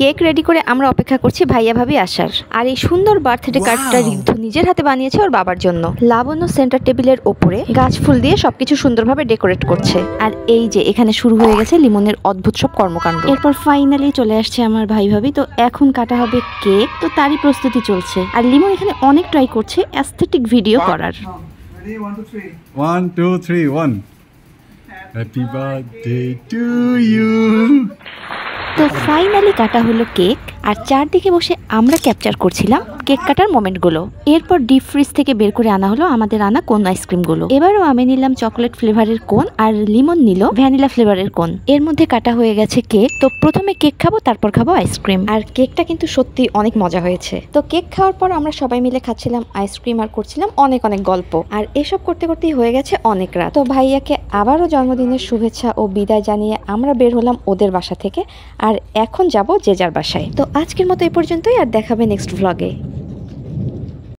Cake ready করে আমরা অপেক্ষা করছি ভাইয়া ভাবি আসার। আর এই সুন্দর বার্থডে কার্ডটা ঋদ্ধ নিজের হাতে বানিয়েছে ওর বাবার জন্য। লাবণ্য সেন্টার টেবিলের ওপরে গাছ ফুল দিয়ে সবকিছু সুন্দরভাবে ডেকোরেট করছে। আর এই যে এখানে শুরু হয়ে গেছে লিমনের অদ্ভুত সব কর্মকাণ্ড। এরপর ফাইনালি চলে আসছে আমার ভাই ভাবি, তো এখন কাটা হবে কেক, তো তারই প্রস্তুতি চলছে। আর লিমন এখানে অনেক ট্রাই করছে অ্যাস্থেটিক ভিডিও করার। 1 2 3 1 Happy birthday to you। তো ফাইনালি কাটা হলো কেক, আর চারদিকে বসে আমরা ক্যাপচার করছিলাম কেক কাটার মোমেন্টগুলো। এরপর ডিপ ফ্রিজ থেকে বের করে আনা হলো আমাদের আনা কোন আইসক্রিমগুলো। এবারও আমি নিলাম চকলেট ফ্লেভারের কোন, আর লিমন নিল ভ্যানিলা ফ্লেভারের কোন। এর মধ্যে কাটা হয়ে গেছে কেক। তো প্রথমে কেক খাবো, তারপর খাবো আইসক্রিম। আর কেকটা কিন্তু সত্যি অনেক মজা হয়েছে। তো কেক খাওয়ার পর আমরা সবাই মিলে খাচ্ছিলাম আইসক্রিম আর করছিলাম অনেক অনেক গল্প। আর এসব করতে করতেই হয়ে গেছে অনেক রাত। তো ভাইয়াকে আবারও জন্মদিনের শুভেচ্ছা ও বিদায় জানিয়ে আমরা বের হলাম ওদের বাসা থেকে। আর এখন যাব যে যার বাসায়। তো আজকের মতো এই পর্যন্তই, আর দেখাবে নেক্সট ভ্লগে।